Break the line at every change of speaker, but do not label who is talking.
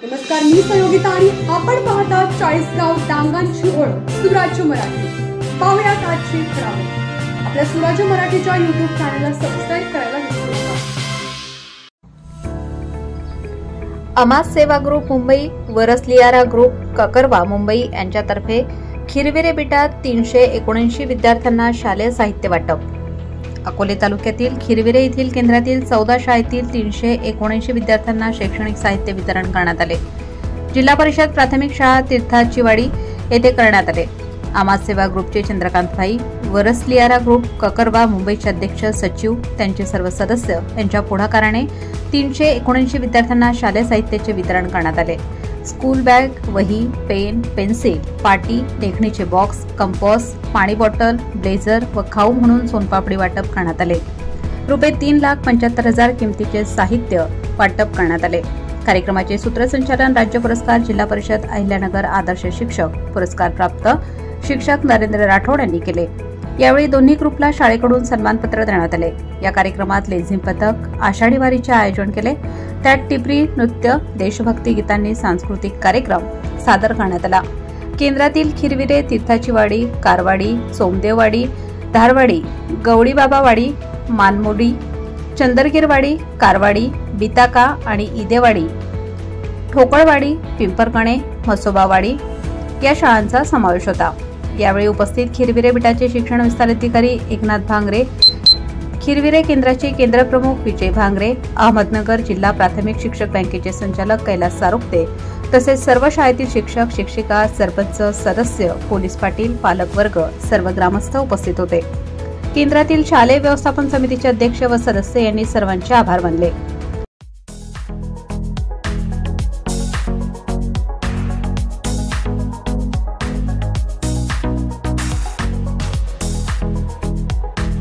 नमस्कार, मी सहयोगिता आणि आपण पाहता 40 गाव डांगांची ओळख सुराज्य मराठी. पाहुयात आजची खबरं. आपल्या सुराज्य मराठीच्या YouTube चॅनलला सबस्क्राइब करायला विसरू नका.
अमास सेवा ग्रुप मुंबई, वरसलियारा ग्रुप ककरवा मुंबई यांच्यातर्फे खिरविरे बेटात 379 विद्यार्थ्यांना शालेय साहित्य वाटप. अकोले तालुक्यातील खिरविरे येथील केंद्रातील 14 शाळेतील 379 विद्यार्थ्यांना शैक्षणिक साहित्य वितरण करण्यात आले. जिल्हा परिषद प्राथमिक शाळा तीर्थाचीवाडी येथे करण्यात आले. अमास सेवा ग्रुपचे चंद्रकांत भाई, वरसलियारा ग्रुप ककरवा मुंबईचे अध्यक्ष सचिव, त्यांचे सर्व सदस्य यांच्या पुढाकाराने 379 विद्यार्थ्यांना शालेय साहित्याचे वितरण करण्यात आले. स्कूल बॅग, वही, पेन, पेन्सिल, पाटी, लेखणीचे बॉक्स, कंपॉस, पाणी बॉटल, ब्लेझर व खाऊ म्हणून सोनपापडी वाटप करण्यात आले. रुपये 3,75,000 किमतीचे साहित्य वाटप करण्यात आले. कार्यक्रमाचे सूत्रसंचालन राज्य पुरस्कार जिल्हा परिषद अहिल्यानगर आदर्श शिक्षक पुरस्कार प्राप्त शिक्षक नरेंद्र राठोड यांनी केले. यावेळी दोन्ही ग्रुपला शाळेकडून सन्मानपत्र देण्यात आले. या कार्यक्रमात लेझिम पथक, आषाढी वारीचे आयोजन केले. त्यात टिपरी नृत्य, देशभक्ती गीतांनी सांस्कृतिक कार्यक्रम सादर करण्यात आला. केंद्रातील खिरविरे, तीर्थाचीवाडी, कारवाडी, सोमदेववाडी, धारवाडी, गवडीबाबावाडी, मानमोडी, चंदरगिरवाडी, कारवाडी, बिताका आणि इदेवाडी, ठोकळवाडी, पिंपरकणे, म्हसोबावाडी या शाळांचा समावेश होता. यावेळी उपस्थित खिरविरे बेटाचे शिक्षण विस्तार अधिकारी एकनाथ भांगरे, खिरविरे केंद्राचे केंद्र प्रमुख विजय भांगरे, अहमदनगर जिल्हा प्राथमिक शिक्षक बँकेचे संचालक कैलास सारुक्ते तसेच सर्व शाळेतील शिक्षक, शिक्षिका, सरपंच, सदस्य, पोलीस पाटील, पालक वर्ग, सर्व ग्रामस्थ उपस्थित होते. केंद्रातील शालेय व्यवस्थापन समितीचे अध्यक्ष व सदस्य यांनी सर्वांचे आभार मानले.